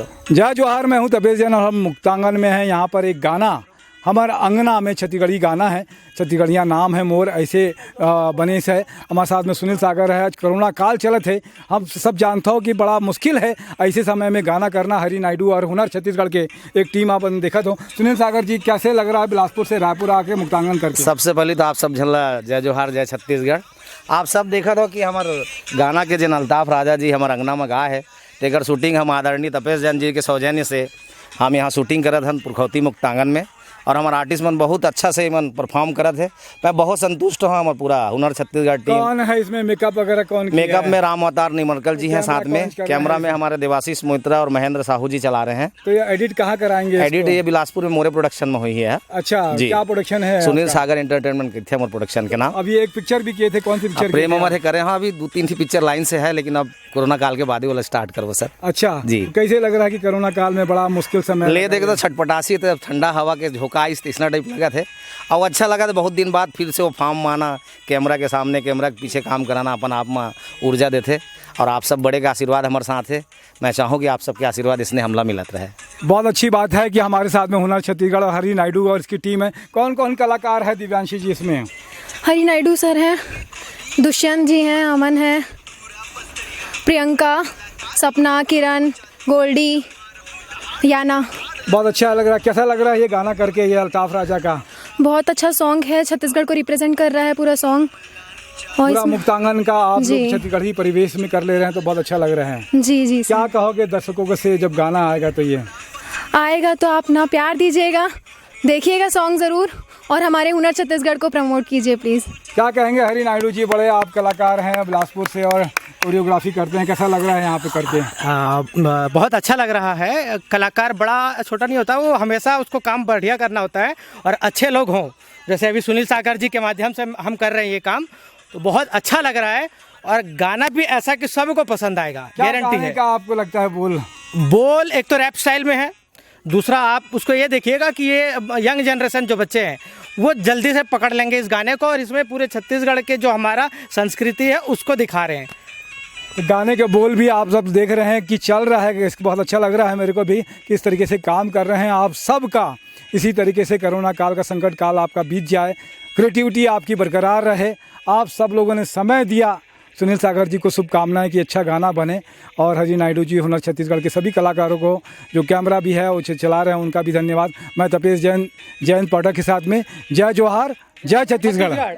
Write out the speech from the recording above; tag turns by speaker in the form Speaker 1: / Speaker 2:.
Speaker 1: जय जोहार, मैं हूँ तपेश जैन और हम मुक्तांगन में हैं। यहाँ पर एक गाना हमारे अंगना में छत्तीसगढ़ी गाना है, छत्तीसगढ़िया नाम है मोर, ऐसे बने से है। हमारे साथ में सुनील सागर है। आज कोरोना काल चलत है, हम सब जानते हो कि बड़ा मुश्किल है ऐसे समय में गाना करना। हरी नायडू और हुनर छत्तीसगढ़ के एक टीम आप देखा तो। सुनील सागर जी, कैसे लग रहा है बिलासपुर से रायपुर आके मुक्तांगन करके?
Speaker 2: सबसे पहले तो आप सब झल्ला जय जोहार, जय छत्तीसगढ़। आप सब देखा तो कि हमारे गाना के जिन अल्ताफ राजा जी हमारे अंगना में गा है, तेकर शूटिंग हम आदरणीय तपेश जैन जी के सौजन्य से हम यहाँ शूटिंग करत हन पुरखौती मुक्तांगन में। और हमारे आर्टिस्ट मन बहुत अच्छा से मन परफॉर्म करत है। मैं बहुत संतुष्ट हूँ। हमारा पूरा हुनर छत्तीसगढ़ टीम।
Speaker 1: कौन है इसमें मेकअप वगैरह कौन?
Speaker 2: मेकअप में राम अवतार निमरकल जी हैं, साथ में कैमरा में हमारे देवाशीष मोहित्रा और महेंद्र साहू जी चला रहे हैं।
Speaker 1: तो ये एडिट कहाँ कराएंगे?
Speaker 2: एडिट ये बिलासपुर में मोरे प्रोडक्शन में हुई है।
Speaker 1: अच्छा जी, क्या प्रोडक्शन है?
Speaker 2: सुनील सागर एंटरटेनमेंट के थे हमारे प्रोडक्शन के नाम।
Speaker 1: अभी एक पिक्चर भी किए थे, कौन सी पिक्चर?
Speaker 2: प्रेम अमर है करे। हाँ, अभी 2-3 पिक्चर लाइन से है, लेकिन अब कोरोना काल के बाद ही वाला स्टार्ट करो सर।
Speaker 1: अच्छा
Speaker 2: जी।
Speaker 1: कैसे लग रहा है कि कोरोना काल में बड़ा मुश्किल समय
Speaker 2: ले देखे तो छटपटासी थे, ठंडा हवा के झोंका इतना टाइप लगा थे। और अच्छा लगा था, बहुत दिन बाद फिर से वो फॉर्म माना, कैमरा के सामने कैमरा के पीछे काम कराना, अपन आप में ऊर्जा देते। और आप सब बड़े का आशीर्वाद हमारे साथ है। मैं चाहूँ कि आप सबके आशीर्वाद इसने हमला मिलत रहे।
Speaker 1: बहुत अच्छी बात है कि हमारे साथ में हुनर छत्तीसगढ़ और हरी नायडू और इसकी टीम है। कौन कौन कलाकार है दिव्यांशी जी इसमें?
Speaker 3: हरी नायडू सर हैं, दुष्यंत जी हैं, अमन है, प्रियंका, सपना, किरण, गोल्डी, याना।
Speaker 1: बहुत अच्छा लग रहा है। कैसा लग रहा है ये गाना करके, ये अल्ताफ राजा का?
Speaker 3: बहुत अच्छा सॉन्ग है, छत्तीसगढ़ को रिप्रेजेंट कर रहा है पूरा सॉन्ग। और
Speaker 1: पूरा मुक्तांगन का आप
Speaker 3: जी।
Speaker 1: लोग छत्तीसगढ़ी परिवेश में कर ले रहे हैं तो बहुत अच्छा लग रहा है।
Speaker 3: जी जी
Speaker 1: क्या कहोगे दर्शकों को से जब गाना आएगा तो? ये
Speaker 3: आएगा तो आप ना प्यार दीजिएगा, देखिएगा सॉन्ग ज़रूर, और हमारे हुनर छत्तीसगढ़ को प्रमोट कीजिए प्लीज़।
Speaker 1: क्या कहेंगे हरी नायडू जी, बड़े आप कलाकार हैं बिलासपुर से और कोरियोग्राफी करते हैं, कैसा लग रहा है यहाँ पे करके?
Speaker 4: बहुत अच्छा लग रहा है। कलाकार बड़ा छोटा नहीं होता, वो हमेशा उसको काम बढ़िया करना होता है और अच्छे लोग हों। जैसे अभी सुनील सागर जी के माध्यम से हम कर रहे हैं ये काम, तो बहुत अच्छा लग रहा है। और गाना भी ऐसा कि सबको पसंद आएगा, गारंटी है।
Speaker 1: क्या आपको लगता है
Speaker 4: बोल एक तो रैप स्टाइल में है, दूसरा आप उसको ये देखिएगा कि ये यंग जनरेशन जो बच्चे हैं वो जल्दी से पकड़ लेंगे इस गाने को। और इसमें पूरे छत्तीसगढ़ के जो हमारा संस्कृति है उसको दिखा रहे हैं।
Speaker 1: तो गाने के बोल भी आप सब देख रहे हैं कि चल रहा है, कि बहुत अच्छा लग रहा है मेरे को भी कि इस तरीके से काम कर रहे हैं आप सबका। इसी तरीके से कोरोना काल का संकट काल आपका बीत जाए, क्रिएटिविटी आपकी बरकरार रहे। आप सब लोगों ने समय दिया। सुनील सागर जी को शुभकामनाएं कि अच्छा गाना बने। और हरी नायडू जी, हुनर छत्तीसगढ़ के सभी कलाकारों को जो कैमरा भी है वो चला रहे हैं, उनका भी धन्यवाद। मैं तपेश जैन, जैन पाठक के साथ में जय जोहार, जय छत्तीसगढ़।